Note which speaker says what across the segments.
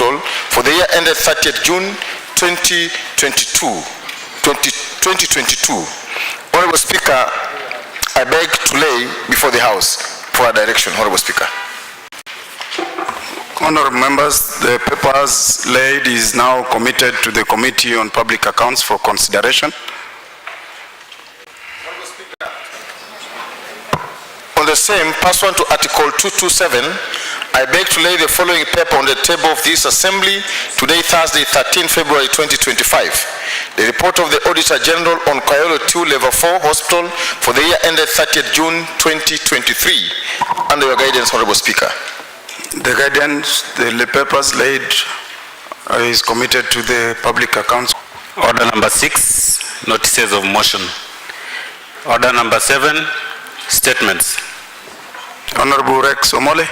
Speaker 1: Hospital for the year ended 30th June 2022. Honorable Speaker, I beg to lay before the House for a direction. Honorable Speaker.
Speaker 2: Honorable members, the papers laid is now committed to the Committee on Public Accounts for consideration.
Speaker 1: On the same, pursuant to Article 227, I beg to lay the following paper on the table of this Assembly today, Thursday, 13 February 2025. The report of the Auditor General on Kayolo 2 Level 4 Hospital for the year ended 30th June 2023. Under your guidance, Honorable Speaker.
Speaker 2: The guidance, the papers laid is committed to the Public Accounts.
Speaker 3: Order number 6, notices of motion. Order number 7, statements.
Speaker 2: Honorable Rex Omole.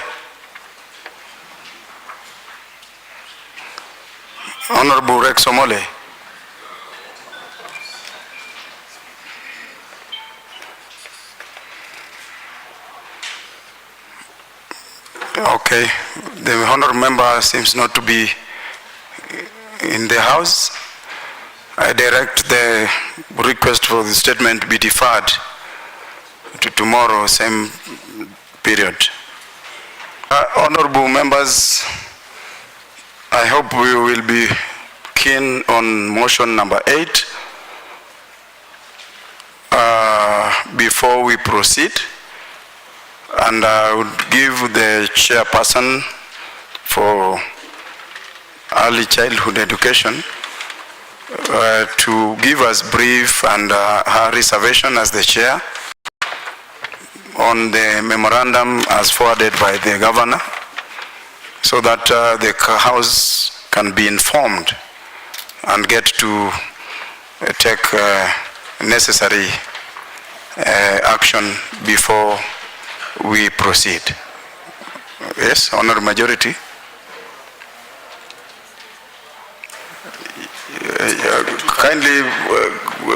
Speaker 2: Honorable Rex Omole. Okay, the honorable member seems not to be in the House. I direct the request for the statement be deferred to tomorrow, same period. Honorable members, I hope we will be keen on motion number 8 before we proceed. And I would give the chairperson for early childhood education to give us brief and her reservation as the chair on the memorandum as forwarded by the governor, so that the House can be informed and get to take necessary action before we proceed. Yes, Honorable Majority. Kindly,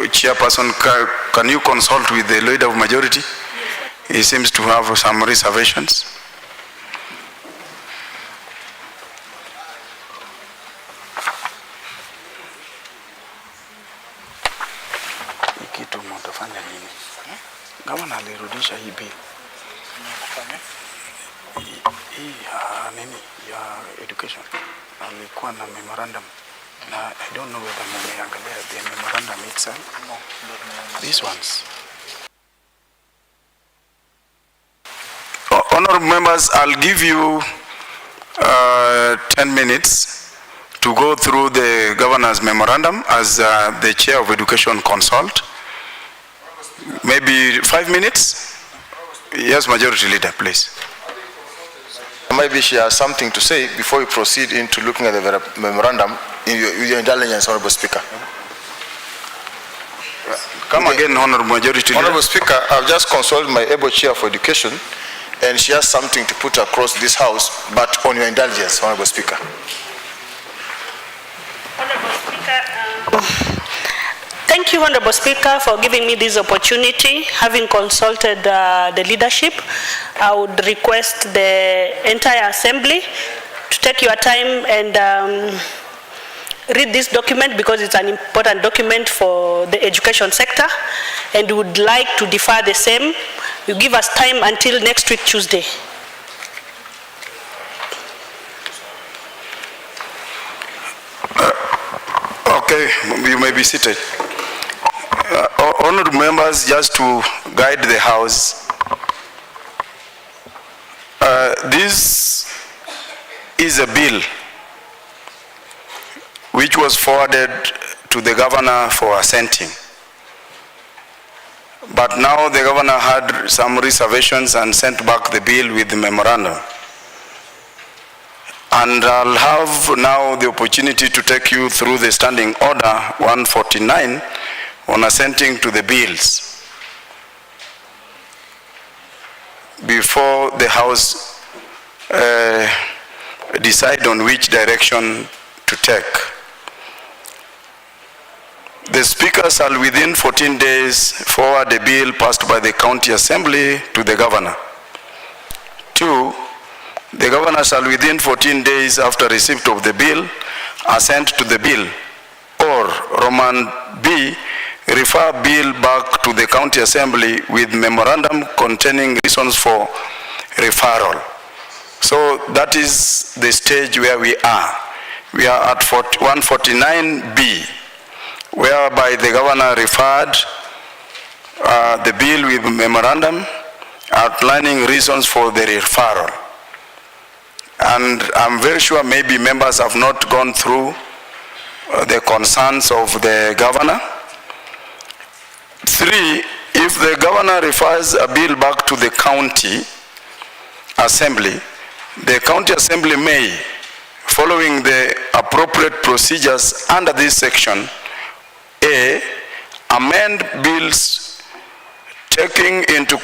Speaker 2: Chairperson, can you consult with the Leader of Majority? He seems to have some reservations. Governor alirudisha hii bill. Hii nini ya education alikuwa na memorandum na I don't know whether mmeangalia the memorandum itself. These ones. Honorable members, I'll give you 10 minutes to go through the governor's memorandum as the chair of education consult. Maybe 5 minutes? Yes, Majority Leader, please.
Speaker 1: Maybe she has something to say before we proceed into looking at the memorandum with your indulgence, Honorable Speaker.
Speaker 2: Come again, Honorable Majority Leader.
Speaker 1: Honorable Speaker, I've just consulted my able chair for education, and she has something to put across this House, but on your indulgence, Honorable Speaker.
Speaker 4: Honorable Speaker, thank you, Honorable Speaker, for giving me this opportunity. Having consulted the leadership, I would request the entire Assembly to take your time and read this document, because it's an important document for the education sector, and would like to defer the same. You give us time until next week, Tuesday.
Speaker 2: Okay, you may be seated. Honorable members, just to guide the House, this is a bill which was forwarded to the governor for assenting. But now the governor had some reservations and sent back the bill with the memorandum. And I'll have now the opportunity to take you through the standing order 149 on assenting to the bills before the House decide on which direction to take. The Speaker shall within 14 days forward a bill passed by the County Assembly to the Governor. 2, The governor shall within 14 days after receipt of the bill assent to the bill, or Roman B, refer bill back to the county assembly with memorandum containing reasons for referral. So that is the stage where we are. We are at 149B, whereby the governor referred the bill with memorandum outlining reasons for the referral. And I'm very sure maybe members have not gone through the concerns of the governor. 3, if the governor refers a bill back to the county assembly, the county assembly may, following the appropriate procedures under this section, A, amend bills taking into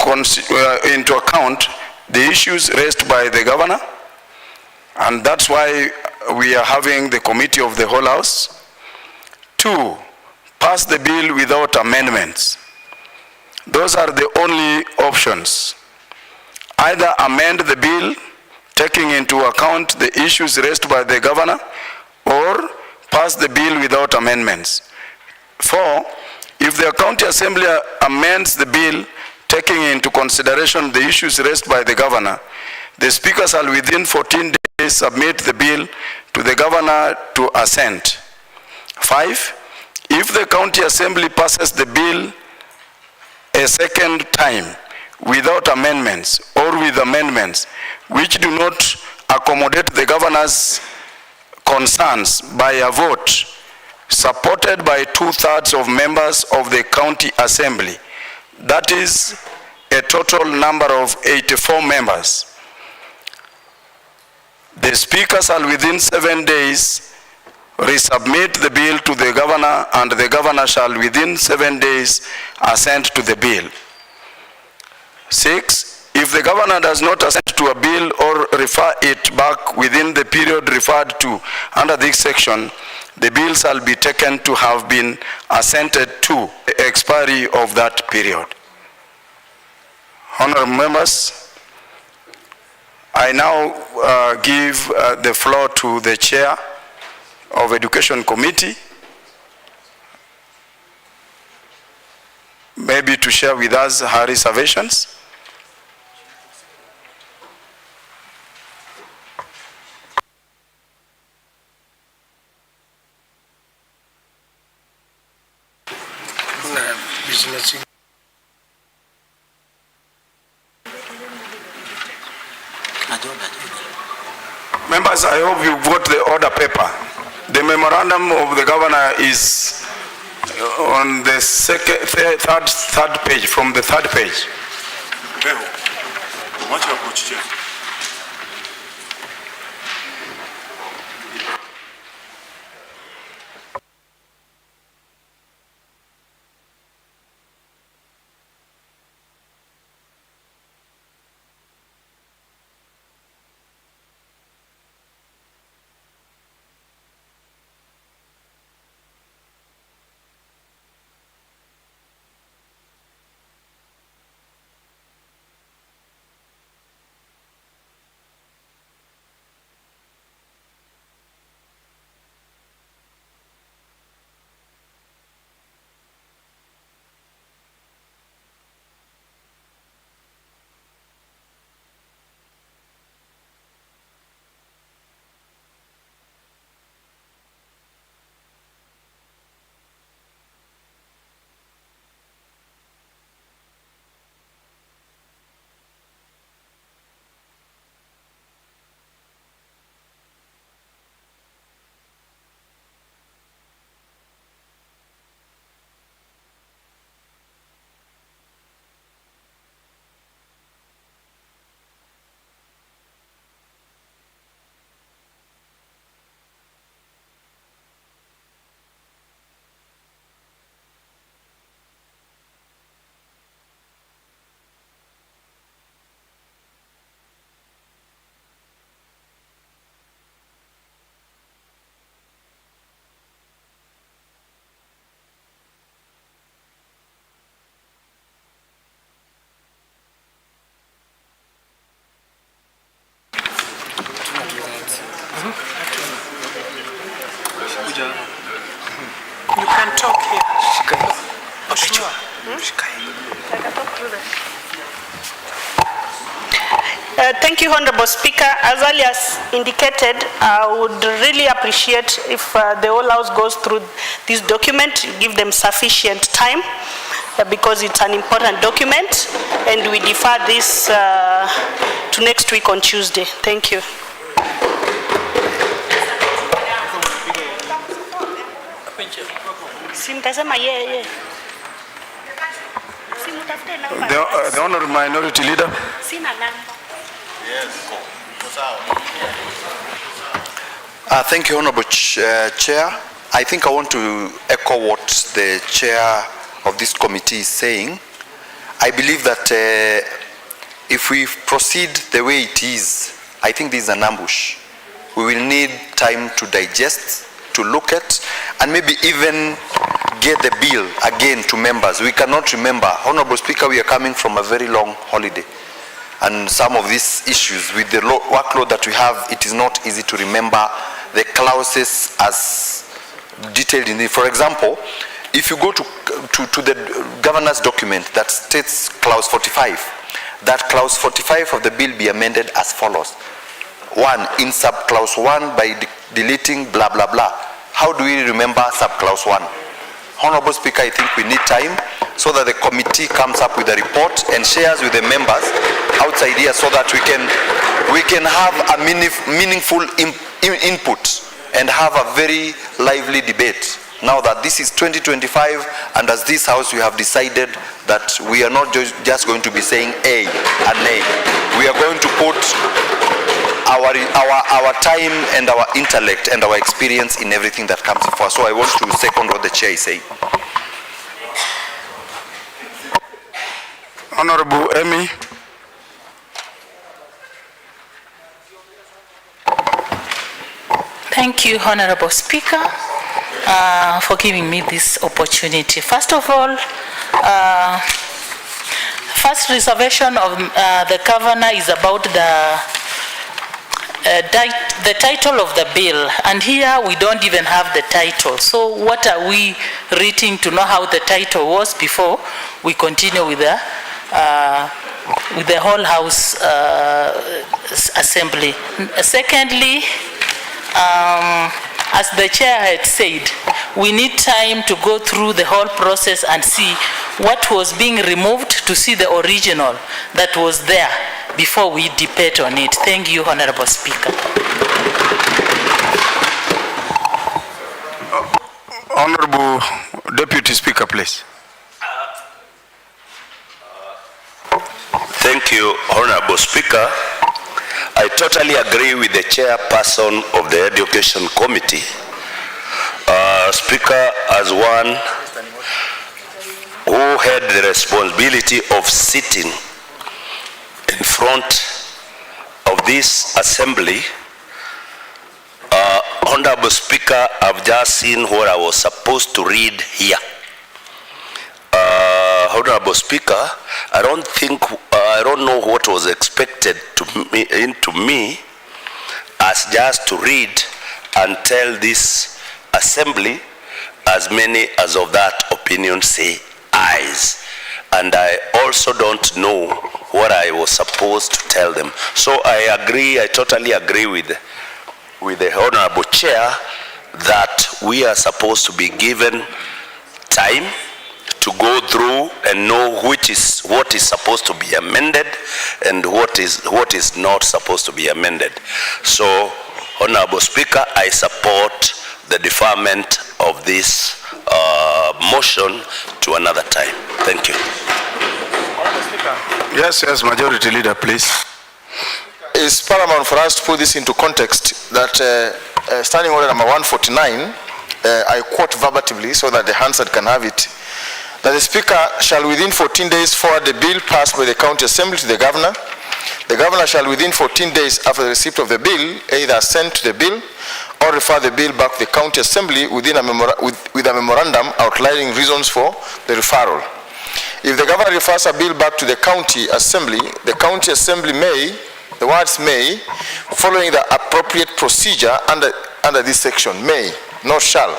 Speaker 2: account the issues raised by the governor, and that's why we are having the committee of the whole house. 2, pass the bill without amendments. Those are the only options. Either amend the bill taking into account the issues raised by the governor, or pass the bill without amendments. 4, if the county assembly amends the bill taking into consideration the issues raised by the governor, the speaker shall within 14 days submit the bill to the governor to assent. 5, if the county assembly passes the bill a second time without amendments or with amendments which do not accommodate the governor's concerns by a vote supported by 2/3 of members of the county assembly, that is a total number of 84 members, the speaker shall within 7 days resubmit the bill to the governor, and the governor shall within 7 days assent to the bill. 6, if the governor does not assent to a bill or refer it back within the period referred to under this section, the bill shall be taken to have been assented to the expiry of that period. Honorable members, I now give the floor to the chair of Education Committee, maybe to share with us her reservations. Members, I hope you got the order paper. The memorandum of the governor is on the third page, from the third page.
Speaker 5: You can talk here.
Speaker 4: Thank you, Honorable Speaker. As earlier as indicated, I would really appreciate if the whole House goes through this document, give them sufficient time because it's an important document, and we defer this to next week on Tuesday. Thank you.
Speaker 2: The Honorable Minority Leader.
Speaker 6: Thank you, Honorable Chair. I think I want to echo what the Chair of this committee is saying. I believe that if we proceed the way it is, I think this is an ambush. We will need time to digest, to look at, and maybe even get the bill again to members. We cannot remember. Honorable Speaker, we are coming from a very long holiday. And some of these issues, with the workload that we have, it is not easy to remember the clauses as detailed in it. For example, if you go to the governor's document that states clause 45, that clause 45 of the bill be amended as follows. 1, in sub-clause 1 by deleting blah, blah, blah. How do we remember sub-clause 1? Honorable Speaker, I think we need time so that the committee comes up with a report and shares with the members outside here so that we can have a meaningful input and have a very lively debate. Now that this is 2025, and as this House we have decided that we are not just going to be saying A and nay. We are going to put our time and our intellect and our experience in everything that comes before us. So I want to second what the Chair is saying.
Speaker 2: Honorable Emmy.
Speaker 7: Thank you, Honorable Speaker, for giving me this opportunity. First of all, first reservation of the Governor is about the title of the bill, and here we don't even have the title. So what are we reading to know how the title was before we continue with the whole House assembly? Secondly, as the Chair had said, we need time to go through the whole process and see what was being removed to see the original that was there before we debate on it. Thank you, Honorable Speaker.
Speaker 2: Honorable Deputy Speaker, please.
Speaker 8: Thank you, Honorable Speaker. I totally agree with the chairperson of the Education Committee. Speaker, as one who had the responsibility of sitting in front of this assembly, Honorable Speaker, I've just seen what I was supposed to read here. Honorable Speaker, I don't know what was expected into me as just to read and tell this assembly, as many as of that opinion say ayes. And I also don't know what I was supposed to tell them. So I totally agree with the Honorable Chair that we are supposed to be given time to go through and know what is supposed to be amended and what is not supposed to be amended. So, Honorable Speaker, I support the deferment of this motion to another time. Thank you.
Speaker 2: Yes, Majority Leader, please.
Speaker 1: It's paramount for us to put this into context that standing order number 149, I quote verbatimly so that the Hansard can have it, that the Speaker shall within 14 days forward the bill passed by the County Assembly to the Governor. The Governor shall within 14 days after the receipt of the bill either assent to the bill or refer the bill back to the County Assembly with a memorandum outlining reasons for the referral. If the Governor refers a bill back to the County Assembly may, the words may, following the appropriate procedure under this section, may not shall.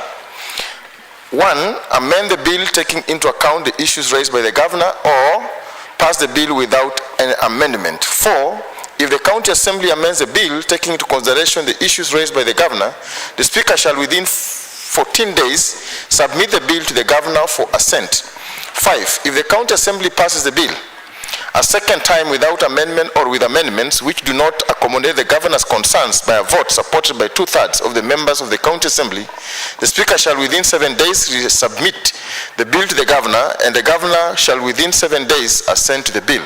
Speaker 1: 1, amend the bill taking into account the issues raised by the governor, or pass the bill without an amendment. 4, if the county assembly amends the bill taking into consideration the issues raised by the governor, the speaker shall within 14 days submit the bill to the governor for assent. 5, if the county assembly passes the bill a second time without amendment or with amendments which do not accommodate the governor's concerns by a vote supported by 2/3 of the members of the county assembly, the speaker shall within 7 days submit the bill to the governor, and the governor shall within 7 days assent to the bill.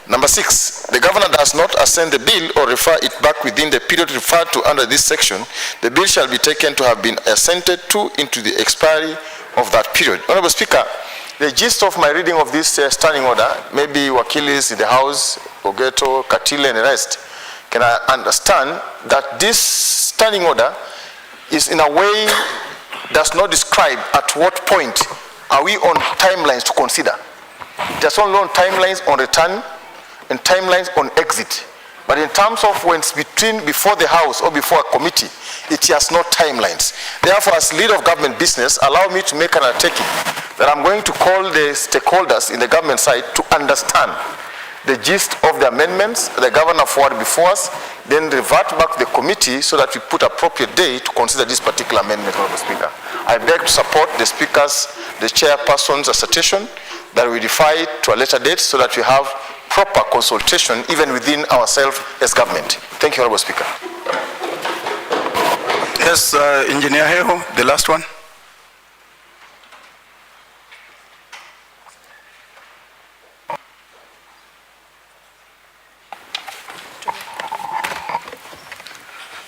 Speaker 1: Number 6, the governor does not assent the bill or refer it back within the period referred to under this section, the bill shall be taken to have been assented to into the expiry of that period. Honorable Speaker, the gist of my reading of this standing order, maybe Wakilis in the House, Ogeto, Katile and the rest, can I understand that this standing order is in a way does not describe at what point are we on timelines to consider. There's only on timelines on return and timelines on exit. But in terms of when it's before the House or before a committee, it has no timelines. Therefore, as leader of government business, allow me to make an undertaking that I'm going to call the stakeholders in the government side to understand the gist of the amendments the governor forwarded before us, then revert back to the committee so that we put appropriate day to consider this particular amendment, Honorable Speaker. I beg to support the Speaker's, the chairperson's assertion that we defer it to a later date so that we have proper consultation even within ourselves as government. Thank you, Honorable Speaker.
Speaker 2: Yes, Engineer Heho, the last one.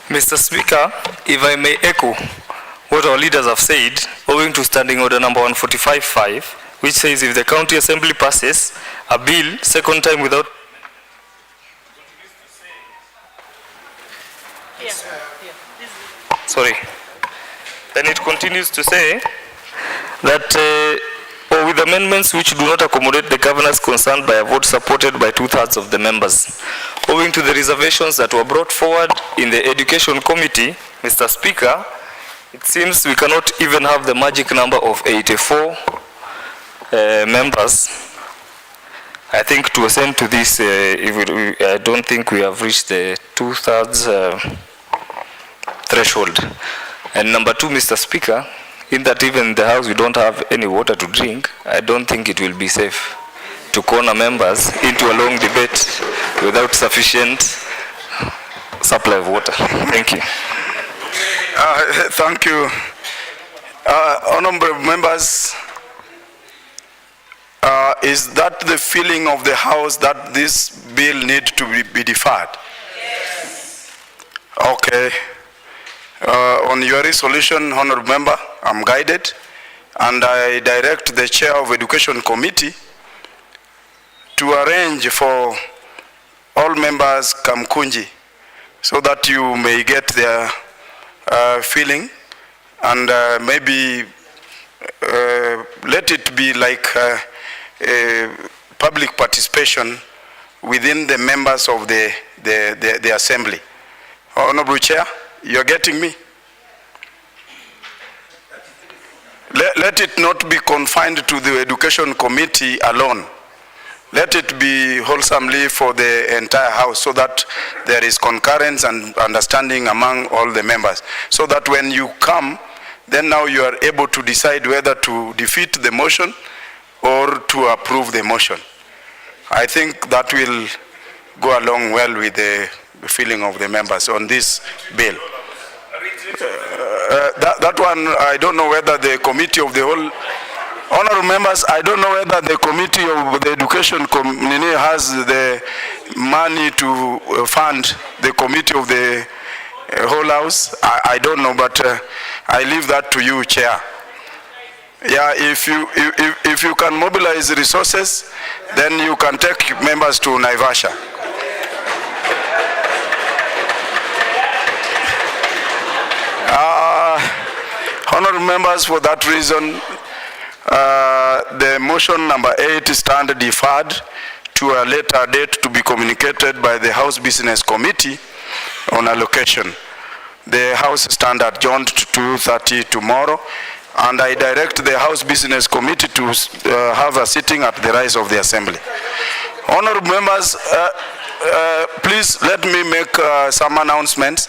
Speaker 9: Mr. Speaker, if I may echo what our leaders have said, owing to Standing Order number 145.5, which says if the County Assembly passes a bill second time without... Sorry. Then it continues to say that or with amendments which do not accommodate the governor's concern by a vote supported by 2/3 of the members. Owing to the reservations that were brought forward in the Education Committee, Mr. Speaker, it seems we cannot even have the magic number of 84 members. I think to assent to this, I don't think we have reached the 2/3 threshold. And number 2, Mr. Speaker, in that even in the House we don't have any water to drink, I don't think it will be safe to corner members into a long debate without sufficient supply of water. Thank you.
Speaker 2: Thank you. Honorable members, is that the feeling of the House that this bill needs to be deferred? Yes. Okay. On your resolution, Honorable Member, I'm guided, and I direct the Chair of Education Committee to arrange for all members Kamkunji so that you may get their feeling, and maybe let it be like public participation within the members of the Assembly. Honorable Chair, you're getting me? Let it not be confined to the Education Committee alone. Let it be wholesomely for the entire House so that there is concurrence and understanding among all the members. So that when you come, then now you are able to decide whether to defeat the motion or to approve the motion. I think that will go along well with the feeling of the members on this bill. That one, I don't know whether the committee of the whole, honorable members, I don't know whether the committee of the education committee has the money to fund the committee of the whole House. I don't know, but I leave that to you, Chair. Yeah, if you can mobilize resources, then you can take members to Naivasha. Honorable members, for that reason, the motion number 8 stand deferred to a later date to be communicated by the House Business Committee on allocation. the House stand adjourned to 2:30 tomorrow, and I direct the House Business Committee to have a sitting at the rise of the Assembly. Honorable members, please let me make some announcements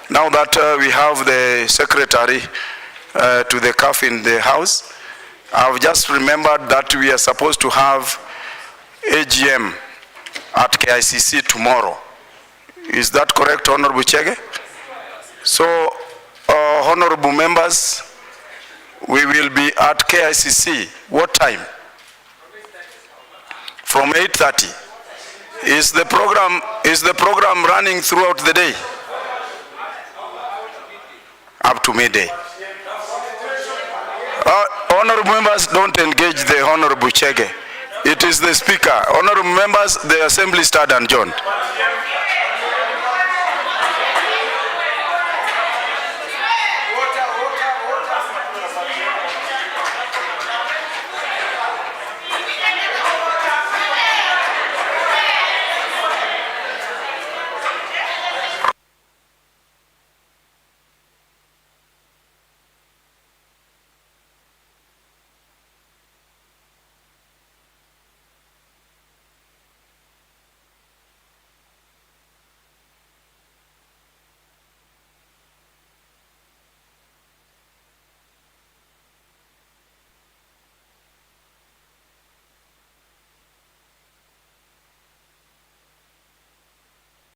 Speaker 2: now that we have the Secretary to the CAF in the House. I've just remembered that we are supposed to have AGM at KICC tomorrow. Is that correct, Honorable Chege? So, honorable members, we will be at KICC. What time? From 8:30. Is the program running throughout the day? Up to midday. Honorable members, don't engage the Honorable Chege. It is the Speaker. Honorable members, the Assembly stand adjourned.